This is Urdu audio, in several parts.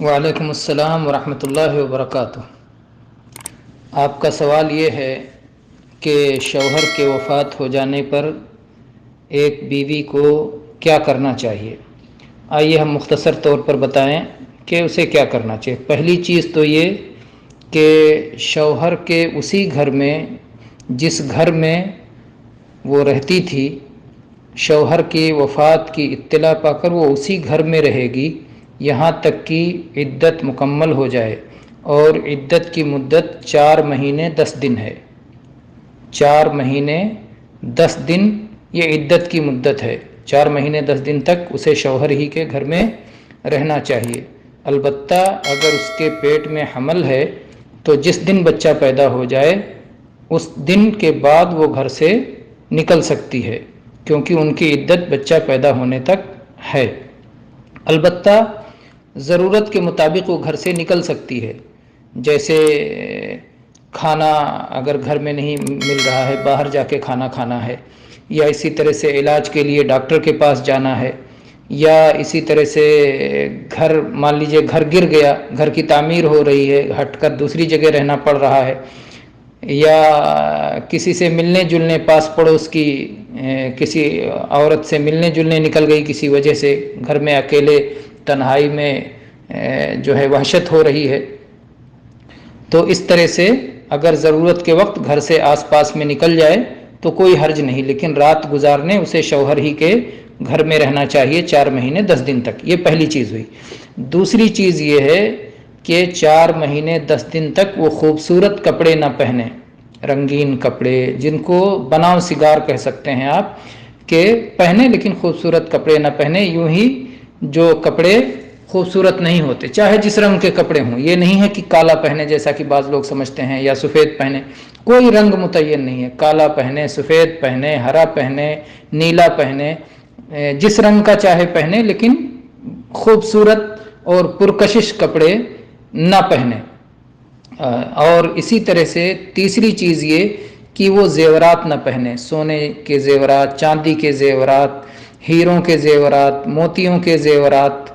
وعلیکم السلام ورحمۃ اللہ وبرکاتہ۔ آپ کا سوال یہ ہے کہ شوہر کے وفات ہو جانے پر ایک بیوی کو کیا کرنا چاہیے۔ آئیے ہم مختصر طور پر بتائیں کہ اسے کیا کرنا چاہیے۔ پہلی چیز تو یہ کہ شوہر کے اسی گھر میں، جس گھر میں وہ رہتی تھی، شوہر کی وفات کی اطلاع پا کر وہ اسی گھر میں رہے گی یہاں تک کہ عدت مکمل ہو جائے، اور عدت کی مدت 4 مہینے 10 دن ہے۔ 4 مہینے 10 دن یہ عدت کی مدت ہے۔ 4 مہینے 10 دن تک اسے شوہر ہی کے گھر میں رہنا چاہیے۔ البتہ اگر اس کے پیٹ میں حمل ہے تو جس دن بچہ پیدا ہو جائے اس دن کے بعد وہ گھر سے نکل سکتی ہے، کیونکہ ان کی عدت بچہ پیدا ہونے تک ہے۔ البتہ ضرورت کے مطابق وہ گھر سے نکل سکتی ہے، جیسے کھانا اگر گھر میں نہیں مل رہا ہے، باہر جا کے کھانا کھانا ہے، یا اسی طرح سے علاج کے لیے ڈاکٹر کے پاس جانا ہے، یا اسی طرح سے گھر مان لیجئے گھر گر گیا، گھر کی تعمیر ہو رہی ہے، ہٹ کر دوسری جگہ رہنا پڑ رہا ہے، یا کسی سے ملنے جلنے پاس پڑوس کی کسی عورت سے ملنے جلنے نکل گئی کسی وجہ سے، گھر میں اکیلے تنہائی میں جو ہے وحشت ہو رہی ہے، تو اس طرح سے اگر ضرورت کے وقت گھر سے آس پاس میں نکل جائے تو کوئی حرج نہیں، لیکن رات گزارنے اسے شوہر ہی کے گھر میں رہنا چاہیے 4 مہینے 10 دن تک۔ یہ پہلی چیز ہوئی۔ دوسری چیز یہ ہے کہ 4 مہینے 10 دن تک وہ خوبصورت کپڑے نہ پہنے، رنگین کپڑے جن کو بناؤ سگار کہہ سکتے ہیں آپ، کہ پہنے لیکن خوبصورت کپڑے نہ پہنے۔ یوں ہی جو کپڑے خوبصورت نہیں ہوتے، چاہے جس رنگ کے کپڑے ہوں، یہ نہیں ہے کہ کالا پہنے جیسا کہ بعض لوگ سمجھتے ہیں، یا سفید پہنے، کوئی رنگ متعین نہیں ہے، کالا پہنے، سفید پہنے، ہرا پہنے، نیلا پہنے، جس رنگ کا چاہے پہنے، لیکن خوبصورت اور پرکشش کپڑے نہ پہنے۔ اور اسی طرح سے تیسری چیز یہ کہ وہ زیورات نہ پہنے، سونے کے زیورات، چاندی کے زیورات، ہیروں کے زیورات، موتیوں کے زیورات،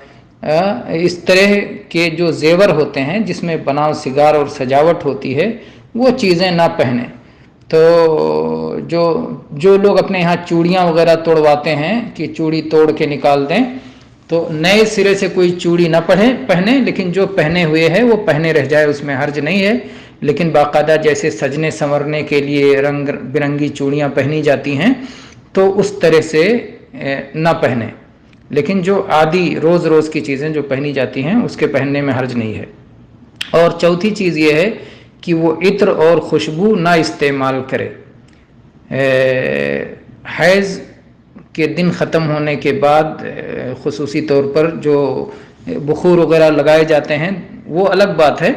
اس طرح کے جو زیور ہوتے ہیں جس میں بناؤ سگار اور سجاوٹ ہوتی ہے وہ چیزیں نہ پہنیں۔ تو جو لوگ اپنے یہاں چوڑیاں وغیرہ توڑواتے ہیں کہ چوڑی توڑ کے نکال دیں، تو نئے سرے سے کوئی چوڑی نہ پہنے، لیکن جو پہنے ہوئے ہے وہ پہنے رہ جائے، اس میں حرج نہیں ہے، لیکن باقاعدہ جیسے سجنے سنورنے کے لیے رنگ برنگی چوڑیاں پہنی جاتی ہیں تو اس طرح سے نہ پہنے، لیکن جو عادی روز روز کی چیزیں جو پہنی جاتی ہیں اس کے پہننے میں حرج نہیں ہے۔ اور چوتھی چیز یہ ہے کہ وہ عطر اور خوشبو نہ استعمال کرے۔ حیض کے دن ختم ہونے کے بعد خصوصی طور پر جو بخور وغیرہ لگائے جاتے ہیں وہ الگ بات ہے،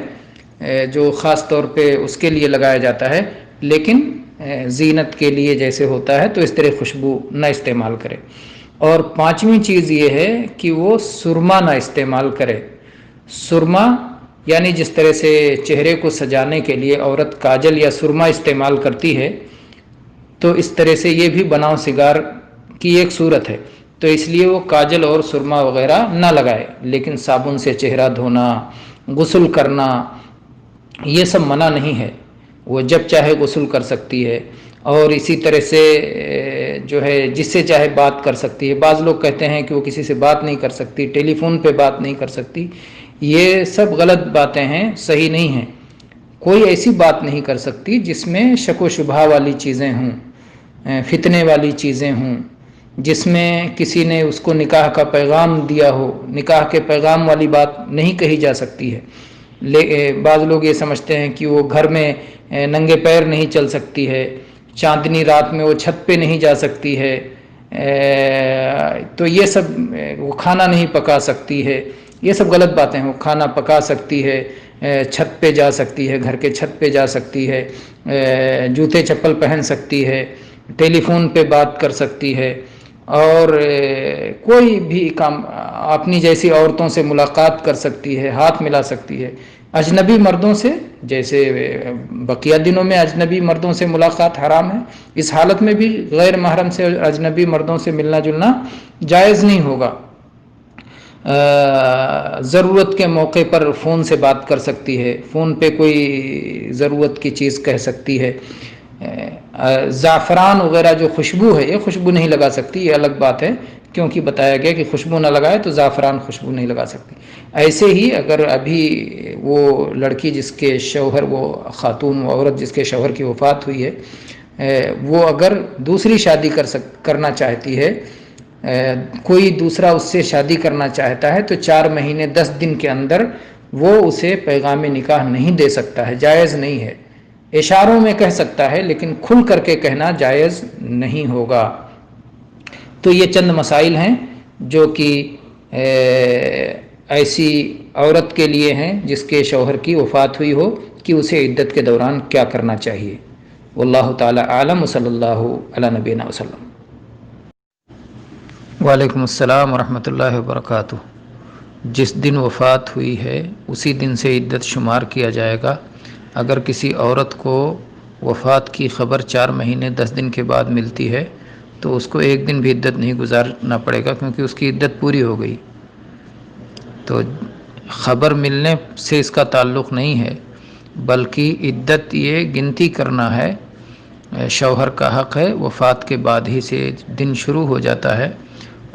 جو خاص طور پہ اس کے لیے لگایا جاتا ہے، لیکن زینت کے لیے جیسے ہوتا ہے تو اس طرح خوشبو نہ استعمال کرے۔ اور پانچویں چیز یہ ہے کہ وہ سرما نہ استعمال کرے۔ سرما یعنی جس طرح سے چہرے کو سجانے کے لیے عورت کاجل یا سرما استعمال کرتی ہے، تو اس طرح سے یہ بھی بناؤ سگار کی ایک صورت ہے، تو اس لیے وہ کاجل اور سرما وغیرہ نہ لگائے، لیکن صابن سے چہرہ دھونا، غسل کرنا، یہ سب منع نہیں ہے، وہ جب چاہے غسل کر سکتی ہے، اور اسی طرح سے جو ہے جس سے چاہے بات کر سکتی ہے۔ بعض لوگ کہتے ہیں کہ وہ کسی سے بات نہیں کر سکتی، ٹیلی فون پہ بات نہیں کر سکتی، یہ سب غلط باتیں ہیں، صحیح نہیں ہیں۔ کوئی ایسی بات نہیں کر سکتی جس میں شک و شبہ والی چیزیں ہوں، فتنے والی چیزیں ہوں، جس میں کسی نے اس کو نکاح کا پیغام دیا ہو، نکاح کے پیغام والی بات نہیں کہی جا سکتی ہے۔ بعض لوگ یہ سمجھتے ہیں کہ وہ گھر میں ننگے پیر نہیں چل سکتی ہے، چاندنی رات میں وہ چھت پہ نہیں جا سکتی ہے، تو یہ سب، وہ کھانا نہیں پکا سکتی ہے، یہ سب غلط باتیں ہیں۔ وہ کھانا پکا سکتی ہے، چھت پہ جا سکتی ہے، گھر کے چھت پہ جا سکتی ہے، جوتے چپل پہن سکتی ہے، ٹیلی فون پہ بات کر سکتی ہے، اور کوئی بھی کام اپنی جیسی عورتوں سے ملاقات کر سکتی ہے، ہاتھ ملا سکتی ہے۔ اجنبی مردوں سے، جیسے بقیہ دنوں میں اجنبی مردوں سے ملاقات حرام ہے، اس حالت میں بھی غیر محرم سے اجنبی مردوں سے ملنا جلنا جائز نہیں ہوگا۔ ضرورت کے موقع پر فون سے بات کر سکتی ہے، فون پہ کوئی ضرورت کی چیز کہہ سکتی ہے۔ زعفران وغیرہ جو خوشبو ہے، یہ خوشبو نہیں لگا سکتی، یہ الگ بات ہے، کیونکہ بتایا گیا کہ خوشبو نہ لگائے تو زعفران خوشبو نہیں لگا سکتی۔ ایسے ہی اگر ابھی وہ لڑکی جس کے شوہر، وہ خاتون و عورت جس کے شوہر کی وفات ہوئی ہے، وہ اگر دوسری شادی کرنا چاہتی ہے، کوئی دوسرا اس سے شادی کرنا چاہتا ہے، تو 4 مہینے 10 دن کے اندر وہ اسے پیغام نکاح نہیں دے سکتا ہے، جائز نہیں ہے۔ اشاروں میں کہہ سکتا ہے لیکن کھل کر کے کہنا جائز نہیں ہوگا۔ تو یہ چند مسائل ہیں جو کہ ایسی عورت کے لیے ہیں جس کے شوہر کی وفات ہوئی ہو کہ اسے عدت کے دوران کیا کرنا چاہیے۔ واللہ تعالی اعلم، صلی اللہ علی نبینا وسلم۔ وعلیکم السلام ورحمۃ اللہ وبرکاتہ۔ جس دن وفات ہوئی ہے اسی دن سے عدت شمار کیا جائے گا۔ اگر کسی عورت کو وفات کی خبر 4 مہینے 10 دن کے بعد ملتی ہے تو اس کو ایک دن بھی عدت نہیں گزارنا پڑے گا، کیونکہ اس کی عدت پوری ہو گئی۔ تو خبر ملنے سے اس کا تعلق نہیں ہے، بلکہ عدت یہ گنتی کرنا ہے، شوہر کا حق ہے، وفات کے بعد ہی سے دن شروع ہو جاتا ہے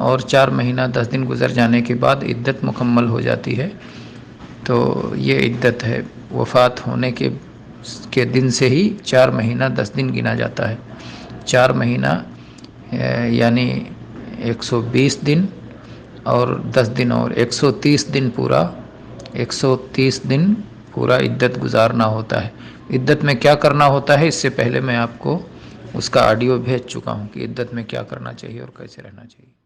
اور 4 مہینہ 10 دن گزر جانے کے بعد عدت مکمل ہو جاتی ہے۔ تو یہ عدت ہے، وفات ہونے کے دن سے ہی 4 مہینہ 10 دن گنا جاتا ہے۔ 4 مہینہ یعنی 120 دن اور 10 دن اور 130 دن پورا 130 دن پورا عدت گزارنا ہوتا ہے۔ عدت میں کیا کرنا ہوتا ہے، اس سے پہلے میں آپ کو اس کا آڈیو بھیج چکا ہوں کہ عدت میں کیا کرنا چاہیے اور کیسے رہنا چاہیے۔